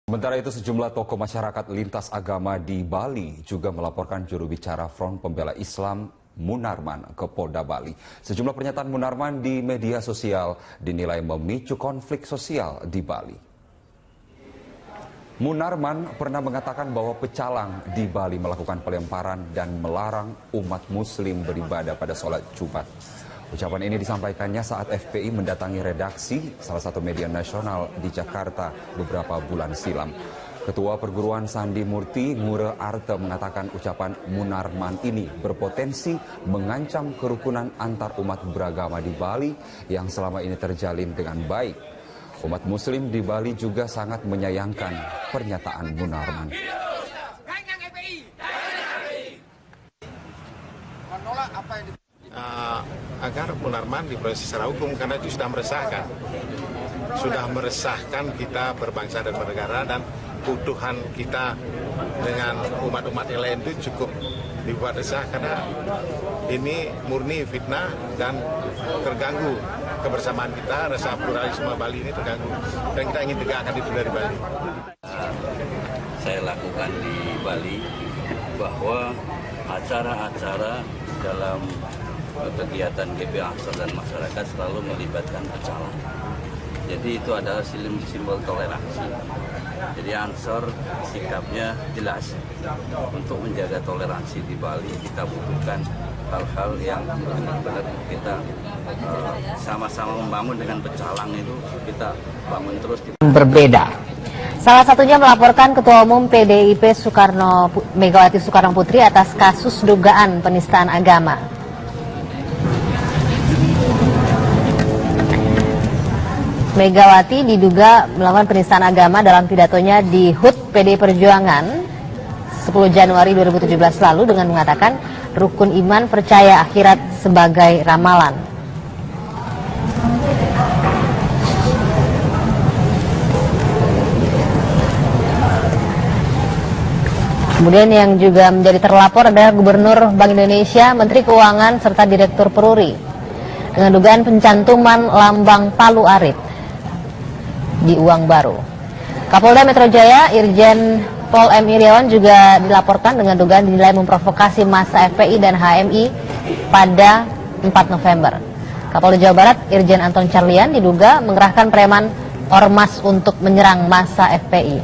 Sementara itu sejumlah tokoh masyarakat lintas agama di Bali juga melaporkan juru bicara Front Pembela Islam Munarman ke Polda Bali. Sejumlah pernyataan Munarman di media sosial dinilai memicu konflik sosial di Bali. Munarman pernah mengatakan bahwa pecalang di Bali melakukan pelemparan dan melarang umat muslim beribadah pada sholat Jumat. Ucapan ini disampaikannya saat FPI mendatangi redaksi salah satu media nasional di Jakarta beberapa bulan silam. Ketua Perguruan Sandi Murti Ngure Arte mengatakan ucapan Munarman ini berpotensi mengancam kerukunan antar umat beragama di Bali yang selama ini terjalin dengan baik. Umat muslim di Bali juga sangat menyayangkan pernyataan Munarman. Menolak apa yang agar Munarman diproses secara hukum karena itu sudah meresahkan kita berbangsa dan bernegara, dan kebutuhan kita dengan umat-umat yang lain itu cukup dibuat resah karena ini murni fitnah dan terganggu kebersamaan kita, rasa pluralisme Bali ini terganggu dan kita ingin tegakkan itu dari Bali. Saya lakukan di Bali bahwa acara-acara dalam kegiatan GP Ansor dan masyarakat selalu melibatkan pecalang. Jadi itu adalah simbol toleransi. Jadi Ansor sikapnya jelas. Untuk menjaga toleransi di Bali kita butuhkan hal-hal yang benar-benar kita sama-sama membangun. Dengan pecalang itu kita bangun terus. Berbeda. Salah satunya melaporkan Ketua Umum PDIP Megawati Soekarno Putri atas kasus dugaan penistaan agama. Megawati diduga melakukan penistaan agama dalam pidatonya di HUT PD Perjuangan 10 Januari 2017 lalu dengan mengatakan rukun iman percaya akhirat sebagai ramalan. Kemudian yang juga menjadi terlapor adalah Gubernur Bank Indonesia, Menteri Keuangan, serta Direktur Peruri dengan dugaan pencantuman lambang Palu Arit di uang baru. Kapolda Metro Jaya Irjen Pol M. Iriawan juga dilaporkan dengan dugaan dinilai memprovokasi massa FPI dan HMI pada 4 November. Kapolda Jawa Barat Irjen Anton Carlian diduga mengerahkan preman ormas untuk menyerang massa FPI.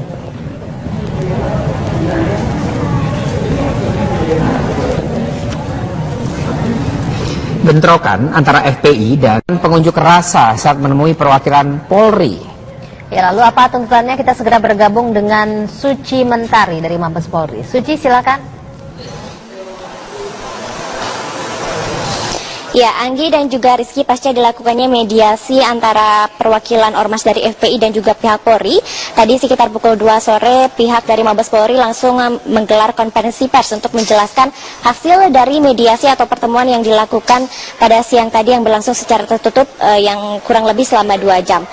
Bentrokan antara FPI dan pengunjuk rasa saat menemui perwakilan Polri. Ya, lalu apa tuntutannya? Kita segera bergabung dengan Suci Mentari dari Mabes Polri. Suci, silakan. Ya, Anggi dan juga Rizky, pasca dilakukannya mediasi antara perwakilan ormas dari FPI dan juga pihak Polri, tadi sekitar pukul 2 sore pihak dari Mabes Polri langsung menggelar konferensi pers untuk menjelaskan hasil dari mediasi atau pertemuan yang dilakukan pada siang tadi yang berlangsung secara tertutup yang kurang lebih selama 2 jam.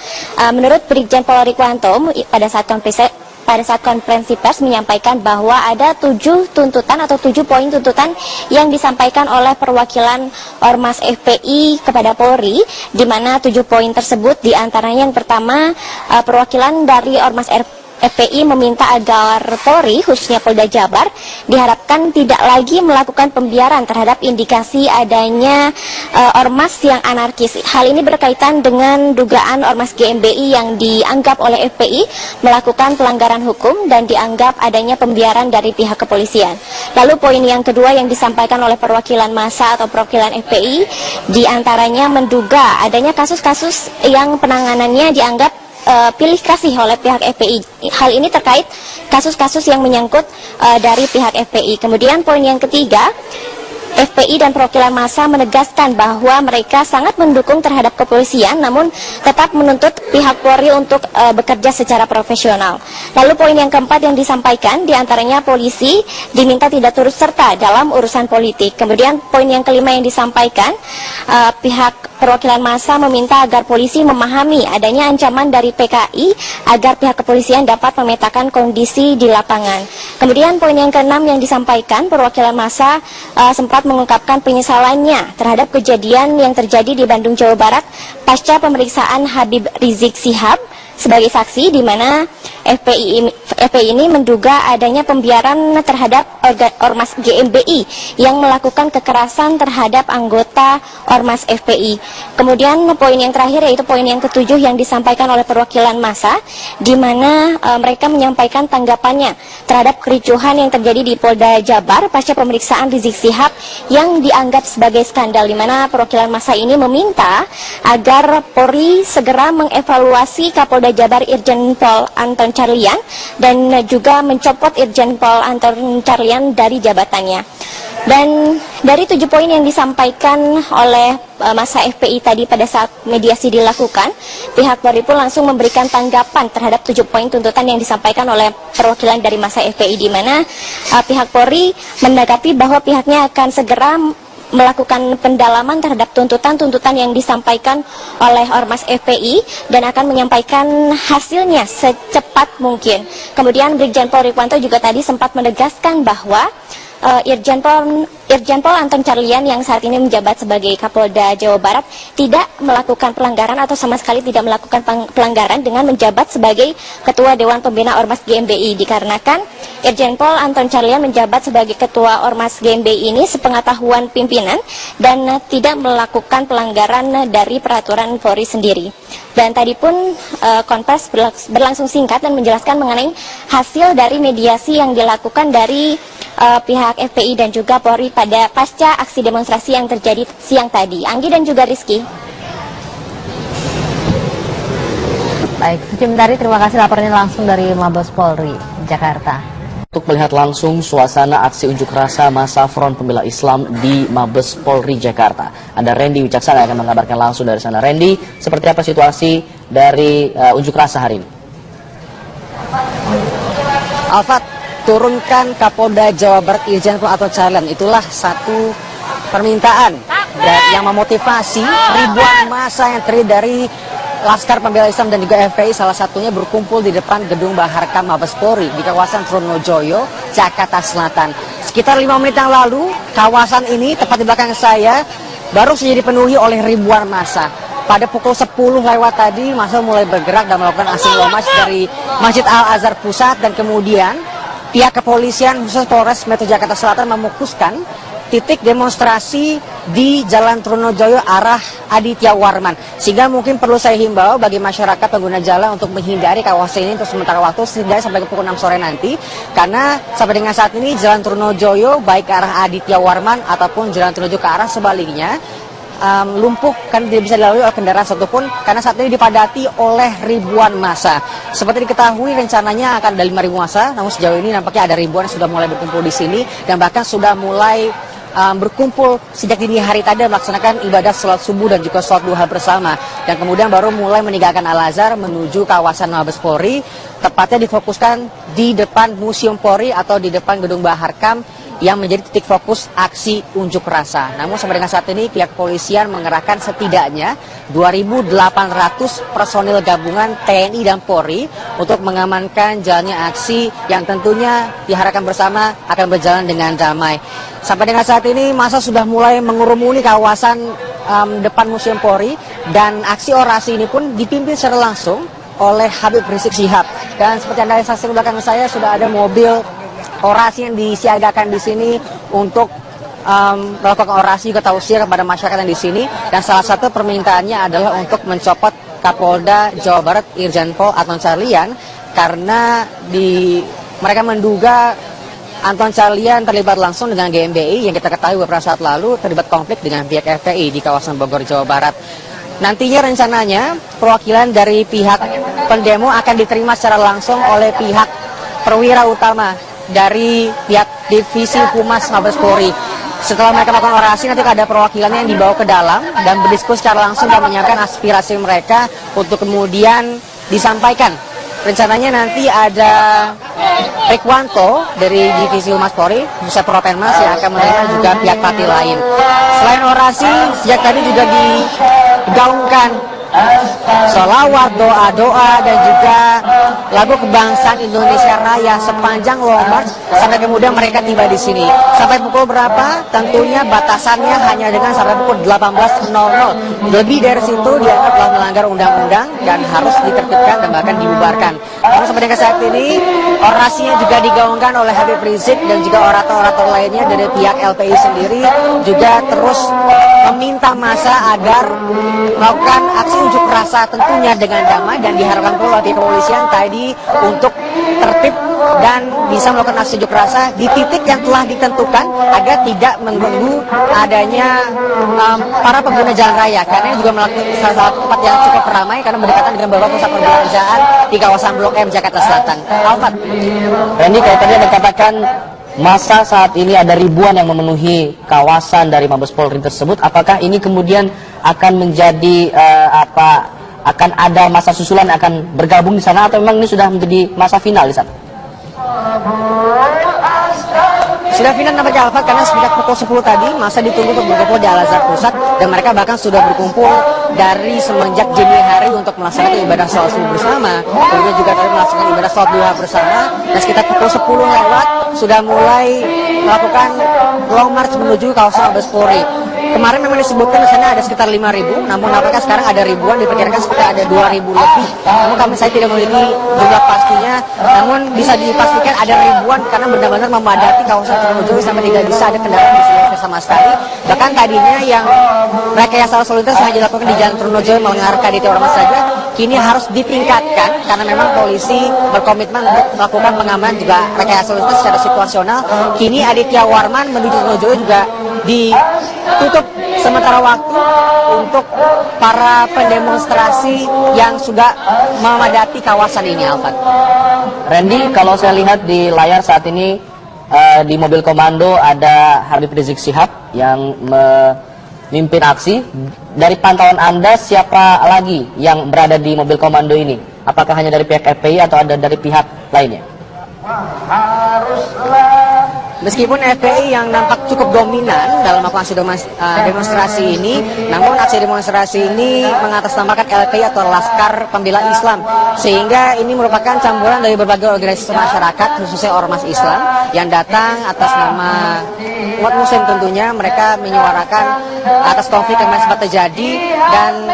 Menurut Brigjen Pol Rikwanto pada saat konferensi pers menyampaikan bahwa ada 7 tuntutan atau 7 poin tuntutan yang disampaikan oleh perwakilan Ormas FPI kepada Polri, di mana 7 poin tersebut diantaranya yang pertama perwakilan dari Ormas FPI meminta agar Polri, khususnya Polda Jabar, diharapkan tidak lagi melakukan pembiaran terhadap indikasi adanya ormas yang anarkis. Hal ini berkaitan dengan dugaan ormas GMBI yang dianggap oleh FPI melakukan pelanggaran hukum dan dianggap adanya pembiaran dari pihak kepolisian. Lalu poin yang kedua yang disampaikan oleh perwakilan massa atau perwakilan FPI, diantaranya menduga adanya kasus-kasus yang penanganannya dianggap pilih kasih oleh pihak FPI. Hal ini terkait kasus-kasus yang menyangkut dari pihak FPI. Kemudian poin yang ketiga, FPI dan perwakilan massa menegaskan bahwa mereka sangat mendukung terhadap kepolisian, namun tetap menuntut pihak Polri untuk bekerja secara profesional. Lalu poin yang keempat yang disampaikan, diantaranya polisi diminta tidak turut serta dalam urusan politik. Kemudian poin yang kelima yang disampaikan, pihak perwakilan massa meminta agar polisi memahami adanya ancaman dari PKI agar pihak kepolisian dapat memetakan kondisi di lapangan. Kemudian poin yang keenam yang disampaikan, perwakilan massa sempat mengungkapkan penyesalannya terhadap kejadian yang terjadi di Bandung, Jawa Barat pasca pemeriksaan Habib Rizik Syihab sebagai saksi, di mana FPI ini menduga adanya pembiaran terhadap Ormas GMBI yang melakukan kekerasan terhadap anggota Ormas FPI. Kemudian poin yang terakhir yaitu poin yang ke-7 yang disampaikan oleh perwakilan massa, di mana mereka menyampaikan tanggapannya terhadap kericuhan yang terjadi di Polda Jabar pasca pemeriksaan Rizik Syihab yang dianggap sebagai skandal, di mana perwakilan massa ini meminta agar Polri segera mengevaluasi Kapolda Jabar Irjen Pol Anton Carlyan dan juga mencopot Irjen Pol Anton Carlyan dari jabatannya. Dan dari 7 poin yang disampaikan oleh massa FPI tadi pada saat mediasi dilakukan, pihak Polri pun langsung memberikan tanggapan terhadap 7 poin tuntutan yang disampaikan oleh perwakilan dari massa FPI, di mana pihak Polri menanggapi bahwa pihaknya akan segera melakukan pendalaman terhadap tuntutan-tuntutan yang disampaikan oleh Ormas FPI dan akan menyampaikan hasilnya secepat mungkin. Kemudian Brigjen Pol Rikwanto juga tadi sempat menegaskan bahwa Irjen Pol Anton Carlyan yang saat ini menjabat sebagai Kapolda Jawa Barat tidak melakukan pelanggaran atau sama sekali tidak melakukan pelanggaran dengan menjabat sebagai Ketua Dewan Pembina Ormas GMBI, dikarenakan Irjen Pol Anton Carlyan menjabat sebagai Ketua Ormas GMBI ini sepengetahuan pimpinan dan tidak melakukan pelanggaran dari peraturan Polri sendiri. Dan tadi pun konfers berlangsung singkat dan menjelaskan mengenai hasil dari mediasi yang dilakukan dari pihak FPI dan juga Polri pada pasca aksi demonstrasi yang terjadi siang tadi. Anggi dan juga Rizky. Baik, Suci Mentari, terima kasih laporannya langsung dari Mabes Polri, Jakarta. Untuk melihat langsung suasana aksi unjuk rasa massa Front Pembela Islam di Mabes Polri Jakarta, ada Randy Wicaksana yang akan mengabarkan langsung dari sana. Randy, seperti apa situasi dari unjuk rasa hari ini? Alfat, turunkan Kapolda Jawa Barat Irjen Pol Anton Carlyan, itulah satu permintaan yang memotivasi ribuan massa yang terdiri dari Laskar Pembela Islam dan juga FPI, salah satunya berkumpul di depan gedung Baharkam Mabes Polri di kawasan Trunojoyo, Jakarta Selatan. Sekitar 5 menit yang lalu, kawasan ini tepat di belakang saya baru saja dipenuhi oleh ribuan massa. Pada pukul 10 lewat tadi, massa mulai bergerak dan melakukan aksi lomas dari Masjid Al-Azhar Pusat, dan kemudian pihak kepolisian khusus Polres Metro Jakarta Selatan memukuskan titik demonstrasi di Jalan Trunojoyo arah Aditya Warman. Sehingga mungkin perlu saya himbau bagi masyarakat pengguna jalan untuk menghindari kawasan ini untuk sementara waktu sehingga sampai ke pukul 6 sore nanti. Karena sampai dengan saat ini Jalan Trunojoyo baik ke arah Aditya Warman ataupun Jalan Trunojoyo ke arah sebaliknya lumpuh, kan tidak bisa dilalui oleh kendaraan satupun karena saat ini dipadati oleh ribuan massa. Seperti diketahui rencananya akan ada 5.000 massa, namun sejauh ini nampaknya ada ribuan yang sudah mulai berkumpul di sini dan bahkan sudah mulai berkumpul sejak dini hari tadi melaksanakan ibadah sholat subuh dan juga sholat duha bersama, dan kemudian baru mulai meninggalkan Al-Azhar menuju kawasan Mabes Polri, tepatnya difokuskan di depan Museum Polri atau di depan gedung Baharkam yang menjadi titik fokus aksi unjuk rasa. Namun sampai dengan saat ini pihak kepolisian mengerahkan setidaknya 2.800 personil gabungan TNI dan Polri untuk mengamankan jalannya aksi yang tentunya diharapkan bersama akan berjalan dengan damai. Sampai dengan saat ini massa sudah mulai mengurumuni kawasan depan Museum Polri, dan aksi orasi ini pun dipimpin secara langsung oleh Habib Rizik Syihab. Dan seperti Anda saksikan di belakang saya sudah ada mobil orasi yang disiagakan di sini untuk melakukan orasi juga tausiah kepada masyarakat yang di sini, dan salah satu permintaannya adalah untuk mencopot Kapolda Jawa Barat Irjen Pol Anton Carlyan karena mereka menduga Anton Carlyan terlibat langsung dengan GMBI yang kita ketahui beberapa saat lalu terlibat konflik dengan pihak FPI di kawasan Bogor, Jawa Barat. Nantinya rencananya perwakilan dari pihak pendemo akan diterima secara langsung oleh pihak perwira utama dari pihak Divisi Humas Mabes Polri. Setelah mereka melakukan orasi, nanti ada perwakilannya yang dibawa ke dalam dan berdiskusi secara langsung dan menyampaikan aspirasi mereka untuk kemudian disampaikan. Rencananya nanti ada Rikwanto dari Divisi Humas Polri, Pusat Propenmas yang akan menerima juga pihak partai lain. Selain orasi, sejak tadi juga digaungkan Sholawat, doa-doa, dan juga lagu kebangsaan Indonesia Raya sepanjang Long March sampai kemudian mereka tiba di sini. Sampai pukul berapa? Tentunya batasannya hanya dengan sampai pukul 18.00. Lebih dari situ dianggap telah melanggar undang-undang dan harus ditertibkan dan bahkan dibubarkan. Namun sampai dengan saat ini orasinya juga digaungkan oleh Habib Rizik dan juga orator-orator lainnya dari pihak LPI sendiri juga terus meminta massa agar melakukan aksi unjuk rasa tentunya dengan damai, dan diharapkan pula oleh kepolisian tadi untuk tertib dan bisa melakukan aksi unjuk rasa di titik yang telah ditentukan agar tidak mengganggu adanya para pengguna jalan raya, karena ini juga melakukan salah satu tempat yang cukup ramai karena berdekatan dengan beberapa pusat perbelanjaan di kawasan Blok M Jakarta Selatan. Alfat. Randy, kalau tadi Anda katakan masa saat ini ada ribuan yang memenuhi kawasan dari Mabes Polri tersebut, apakah ini kemudian akan menjadi akan ada masa susulan akan bergabung di sana, atau memang ini sudah menjadi masa final di sana? Sudah final nampaknya Alfat, karena sejak pukul 10 tadi masa ditunggu untuk berkumpul di Al-Azhar Pusat, dan mereka bahkan sudah berkumpul dari semenjak dini hari untuk melaksanakan ibadah sholat subuh bersama, kemudian juga tadi melaksanakan ibadah sholat duha bersama, dan sekitar pukul 10 lewat sudah mulai melakukan long march menuju kawasan Mabes Polri. Kemarin memang disebutkan di sana ada sekitar 5.000, namun apakah sekarang ada ribuan, diperkirakan sekitar ada 2.000 lebih. Namun saya tidak memiliki jumlah pastinya, namun bisa dipastikan ada ribuan karena benar-benar memadati kawasan Trunojoyo sampai tidak bisa ada kendaraan di sini sama sekali. Bahkan tadinya yang rekayasa lalu lintas hanya dilakukan di Jalan Trunojoyo mengarah di Ormas saja, kini harus ditingkatkan karena memang polisi berkomitmen untuk melakukan pengamanan juga rekayasa lalu lintas secara situasional. Kini Aditya Warman menuju Trunojoyo juga ditutup sementara waktu untuk para pendemonstrasi yang sudah memadati kawasan ini, Alfat. Randy, kalau saya lihat di layar saat ini di mobil komando ada Habib Rizik Syihab yang memimpin aksi. Dari pantauan Anda, siapa lagi yang berada di mobil komando ini? Apakah hanya dari pihak FPI atau ada dari pihak lainnya? Meskipun FPI yang nampak cukup dominan dalam melakukan aksi demonstrasi ini, namun aksi demonstrasi ini mengatasnamakan LPI atau Laskar Pembela Islam, sehingga ini merupakan campuran dari berbagai organisasi masyarakat, khususnya ormas Islam yang datang atas nama umat muslim. Tentunya mereka menyuarakan atas konflik yang sempat terjadi, dan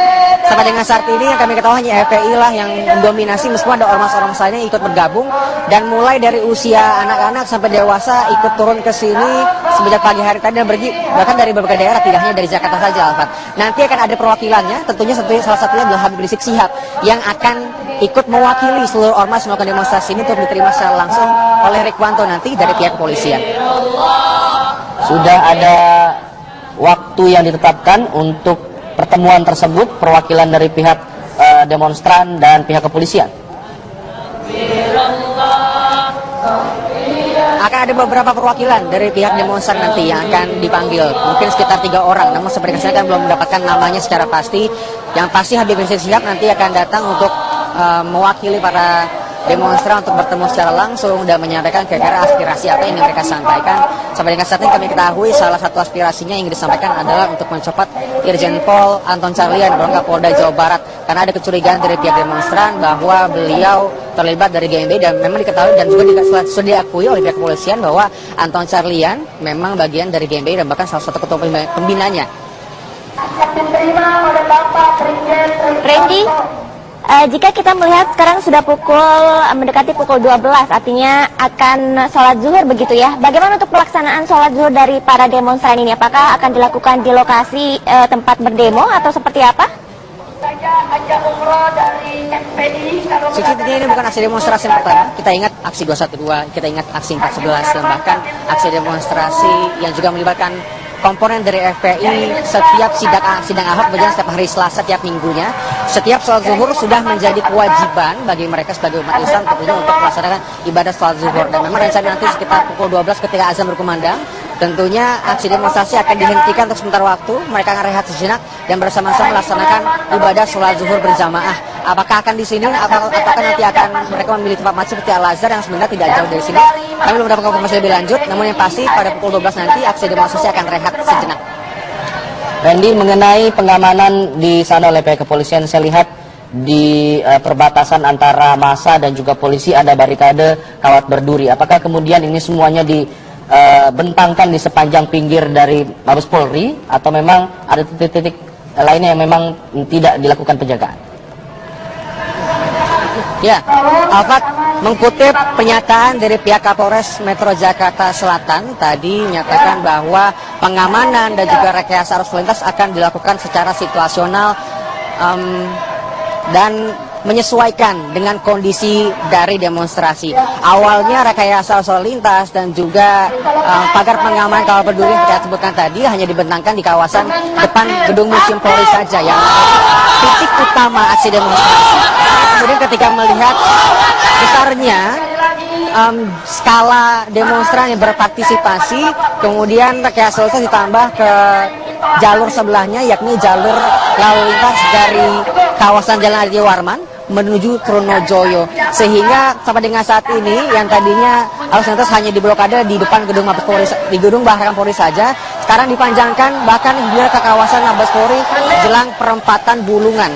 sampai dengan saat ini yang kami ketahui hanya FPI lah yang mendominasi, meskipun ada ormas-ormas lainnya yang ikut bergabung, dan mulai dari usia anak-anak sampai dewasa ikut turun ke sini semenjak pagi hari tadi, dan bahkan dari berbagai daerah, tidak hanya dari Jakarta saja, Alfat. Nanti akan ada perwakilannya, tentunya salah satunya adalah Habib Rizik Syihab yang akan ikut mewakili seluruh ormas melakukan demonstrasi ini untuk diterima secara langsung oleh Rikwanto nanti dari pihak kepolisian. Sudah ada waktu yang ditetapkan untuk pertemuan tersebut, perwakilan dari pihak demonstran dan pihak kepolisian. Akan ada beberapa perwakilan dari pihak demonstran nanti yang akan dipanggil, mungkin sekitar 3 orang, namun seperti saya kan belum mendapatkan namanya secara pasti. Yang pasti Habib Rizik Syihab nanti akan datang untuk mewakili para demonstran untuk bertemu secara langsung dan menyampaikan kira-kira aspirasi apa yang mereka sampaikan. Sampai dengan saat ini kami ketahui salah satu aspirasinya yang disampaikan adalah untuk mencopot Irjen Pol Anton Carlyan, Kapolda Jawa Barat, karena ada kecurigaan dari pihak demonstran bahwa beliau terlibat dari GMB, dan memang diketahui dan juga sudah diakui oleh pihak kepolisian bahwa Anton Carlyan memang bagian dari GMB dan bahkan salah satu ketua pembinanya. Randy, jika kita melihat sekarang sudah mendekati pukul 12, artinya akan sholat zuhur begitu ya. Bagaimana untuk pelaksanaan sholat zuhur dari para demonstran ini? Apakah akan dilakukan di lokasi tempat berdemo atau seperti apa? Sejujurnya ini bukan aksi demonstrasi yang pertama. Kita ingat aksi 212, kita ingat aksi 411, dan bahkan aksi demonstrasi yang juga melibatkan komponen dari FPI. Setiap sidang Ahok berjalan setiap hari Selasa tiap minggunya. Setiap sholat zuhur sudah menjadi kewajiban bagi mereka sebagai umat Islam tentunya untuk melaksanakan ibadah sholat zuhur. Dan memang rencana nanti sekitar pukul 12 ketika azan berkumandang, tentunya aksi demonstrasi akan dihentikan untuk sementara waktu. Mereka akan rehat sejenak dan bersama-sama melaksanakan ibadah sholat zuhur berjamaah. Apakah akan di sini? Apakah nanti akan mereka memilih tempat masjid seperti Al-Azhar yang sebenarnya tidak jauh dari sini? Kami belum mendapatkan informasi lebih lanjut. Namun yang pasti pada pukul 12 nanti aksi demonstrasi akan rehat sejenak. Randy, mengenai pengamanan di sana oleh pihak kepolisian, saya lihat di perbatasan antara massa dan juga polisi ada barikade kawat berduri. Apakah kemudian ini semuanya dibentangkan di sepanjang pinggir dari Mabes Polri atau memang ada titik-titik lainnya yang memang tidak dilakukan penjagaan? Ya, Alfat, mengutip pernyataan dari pihak Kapolres Metro Jakarta Selatan tadi menyatakan bahwa pengamanan dan juga rekayasa arus lintas akan dilakukan secara situasional dan menyesuaikan dengan kondisi dari demonstrasi. Awalnya rekayasa arus lintas dan juga pagar pengamanan kawat berduri yang saya sebutkan tadi hanya dibentangkan di kawasan depan gedung Museum Polri saja yang titik utama aksi demonstrasi. Kemudian ketika melihat besarnya skala demonstran yang berpartisipasi, kemudian rekayasa lintas ditambah ke jalur sebelahnya, yakni jalur lalu lintas dari kawasan Jalan Aditya Warman menuju Trunojoyo, sehingga sampai dengan saat ini yang tadinya arus lintas hanya diblokade di depan gedung Mabes Polri, di gedung Bahkan Polri saja, sekarang dipanjangkan bahkan hingga ke kawasan Mabes Polri jelang perempatan Bulungan.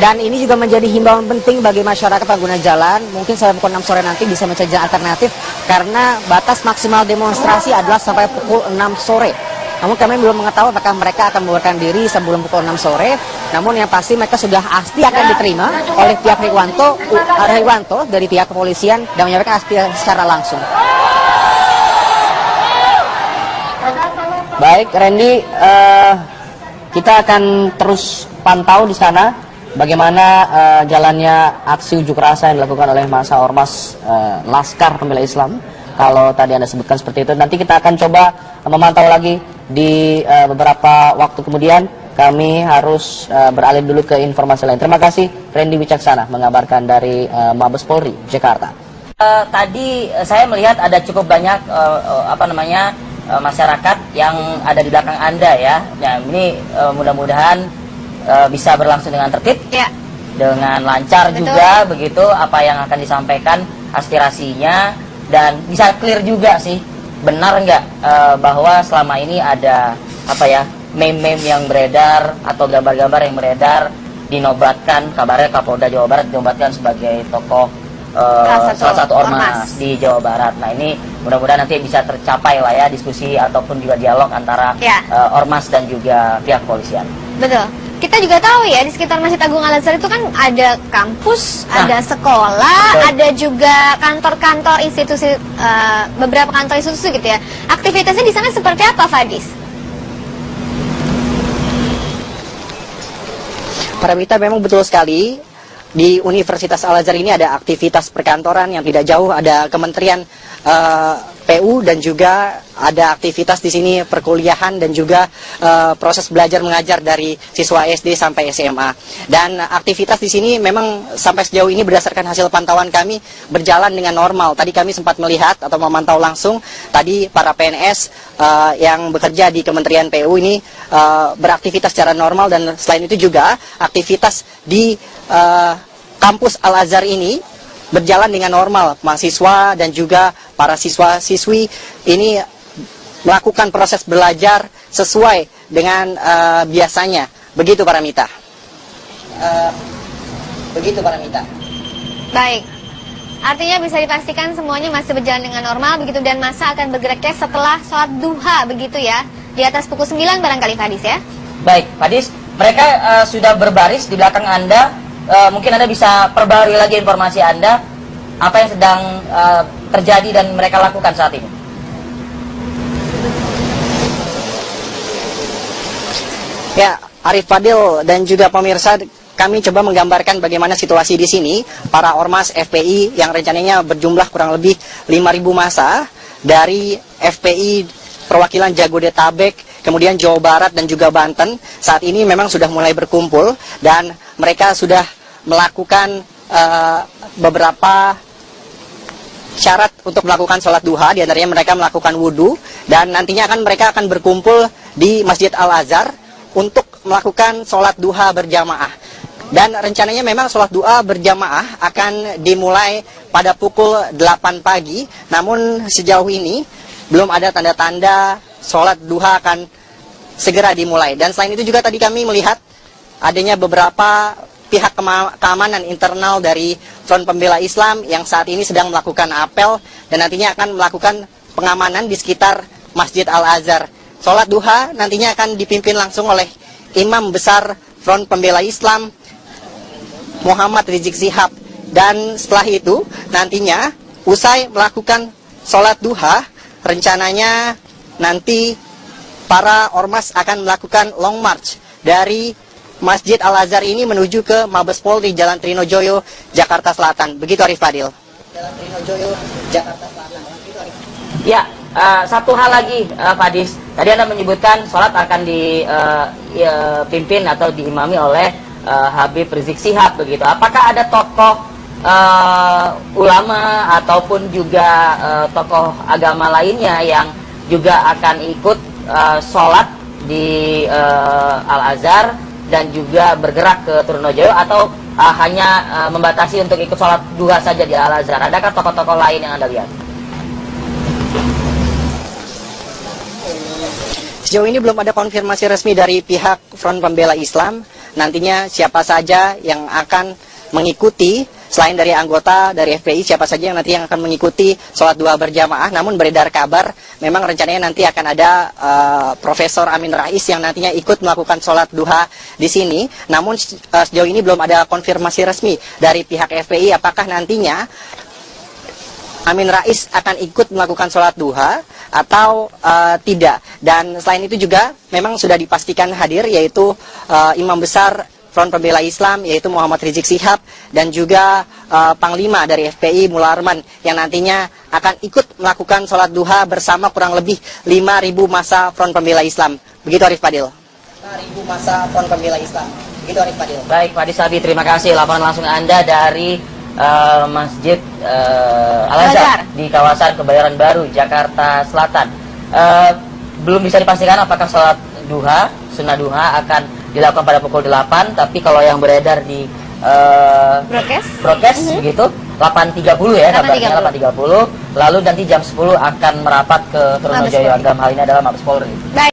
Dan ini juga menjadi himbauan penting bagi masyarakat pengguna jalan, mungkin sampai pukul 6 sore nanti bisa mencari jalan alternatif, karena batas maksimal demonstrasi adalah sampai pukul 6 sore. Namun kami belum mengetahui apakah mereka akan membubarkan diri sebelum pukul 6 sore. Namun yang pasti mereka sudah pasti akan diterima oleh pihak Rehwanto dari pihak kepolisian dan menyampaikan aspirasi secara langsung. Baik, Randy, kita akan terus pantau di sana bagaimana jalannya aksi unjuk rasa yang dilakukan oleh massa ormas Laskar Pembela Islam. Kalau tadi Anda sebutkan seperti itu, nanti kita akan coba memantau lagi di beberapa waktu kemudian. Kami harus beralih dulu ke informasi lain. Terima kasih Randy Wicaksana mengabarkan dari Mabes Polri Jakarta. Tadi saya melihat ada cukup banyak masyarakat yang ada di belakang Anda ya. Nah, ini mudah-mudahan bisa berlangsung dengan tertib, ya, dengan lancar. Betul. Juga begitu apa yang akan disampaikan aspirasinya, dan bisa clear juga sih, benar nggak bahwa selama ini ada meme-meme yang beredar atau gambar-gambar yang beredar dinobatkan, kabarnya Kapolda Jawa Barat dinobatkan sebagai tokoh salah satu ormas di Jawa Barat. Nah, ini mudah-mudahan nanti bisa tercapai lah ya diskusi ataupun juga dialog antara ormas dan juga pihak kepolisian. Betul. Kita juga tahu ya, di sekitar Masjid Agung Al-Azhar itu kan ada kampus, ada sekolah, betul, ada juga kantor-kantor institusi, beberapa kantor institusi gitu ya. Aktivitasnya di sana seperti apa, Fadis? Paramita, memang betul sekali. Di Universitas Al-Azhar ini ada aktivitas perkantoran yang tidak jauh, ada Kementerian PU dan juga ada aktivitas di sini perkuliahan dan juga proses belajar mengajar dari siswa SD sampai SMA. Dan aktivitas di sini memang sampai sejauh ini berdasarkan hasil pantauan kami berjalan dengan normal. Tadi kami sempat melihat atau memantau langsung tadi para PNS yang bekerja di Kementerian PU ini beraktivitas secara normal, dan selain itu juga aktivitas di kampus Al-Azhar ini berjalan dengan normal. Mahasiswa dan juga para siswa-siswi ini melakukan proses belajar sesuai dengan biasanya. Begitu Paramita. Baik. Artinya bisa dipastikan semuanya masih berjalan dengan normal begitu, dan masa akan bergeraknya setelah sholat duha begitu ya. Di atas pukul 9 barangkali, Fadis ya. Baik, Fadis, mereka sudah berbaris di belakang Anda. Mungkin Anda bisa perbarui lagi informasi Anda, apa yang sedang terjadi dan mereka lakukan saat ini. Ya, Arif Fadil dan juga pemirsa, kami coba menggambarkan bagaimana situasi di sini. Para ormas FPI yang rencananya berjumlah kurang lebih 5.000 massa dari FPI perwakilan Jabodetabek, kemudian Jawa Barat dan juga Banten, saat ini memang sudah mulai berkumpul dan mereka sudah melakukan beberapa syarat untuk melakukan sholat duha. Di antaranya mereka melakukan wudhu, dan nantinya mereka akan berkumpul di Masjid Al-Azhar untuk melakukan sholat duha berjamaah. Dan rencananya memang sholat duha berjamaah akan dimulai pada pukul 8 pagi. Namun sejauh ini belum ada tanda-tanda sholat duha akan segera dimulai. Dan selain itu juga tadi kami melihat adanya beberapa pihak keamanan internal dari Front Pembela Islam yang saat ini sedang melakukan apel dan nantinya akan melakukan pengamanan di sekitar Masjid Al-Azhar. Sholat duha nantinya akan dipimpin langsung oleh Imam Besar Front Pembela Islam Muhammad Rizik Syihab. Dan setelah itu nantinya usai melakukan sholat duha, rencananya nanti para ormas akan melakukan long march dari Masjid Al-Azhar ini menuju ke Mabes Polri Jalan Trinojoyo, Jakarta Selatan. Begitu Arif Fadil. Jalan Trinojoyo, Jakarta Selatan. Ya, satu hal lagi Fadis. Tadi Anda menyebutkan sholat akan dipimpin atau diimami oleh Habib Rizik Syihab begitu. Apakah ada tokoh ulama ataupun juga tokoh agama lainnya yang juga akan ikut sholat di Al-Azhar dan juga bergerak ke Trunojoyo, atau hanya membatasi untuk ikut sholat duha saja di Al-Azhar? Adakah tokoh-tokoh lain yang Anda lihat? Sejauh ini belum ada konfirmasi resmi dari pihak Front Pembela Islam. Nantinya siapa saja yang akan mengikuti, selain dari anggota dari FPI, siapa saja yang nanti yang akan mengikuti sholat duha berjamaah. Namun beredar kabar, memang rencananya nanti akan ada Profesor Amin Rais yang nantinya ikut melakukan sholat duha di sini. Namun sejauh ini belum ada konfirmasi resmi dari pihak FPI apakah nantinya Amin Rais akan ikut melakukan sholat duha atau tidak. Dan selain itu juga memang sudah dipastikan hadir, yaitu Imam Besar Front Pembela Islam, yaitu Muhammad Rizik Syihab, dan juga Panglima dari FPI Mullah Arman yang nantinya akan ikut melakukan sholat duha bersama kurang lebih 5.000 massa Front Pembela Islam. Begitu Arif Fadil. 5.000 massa Front Pembela Islam. Begitu Arif Fadil. Baik, Pak Disabi, terima kasih laporan langsung Anda dari Masjid Al-Azhar di kawasan Kebayoran Baru, Jakarta Selatan. Belum bisa dipastikan apakah sholat duha, sunnah duha akan dilakukan pada pukul 8, tapi kalau yang beredar di broadcast begitu 8.30 ya, kabarnya 8.30, lalu nanti jam 10 akan merapat ke Trunojoyo. Dalam hal ini adalah Mabes Polri.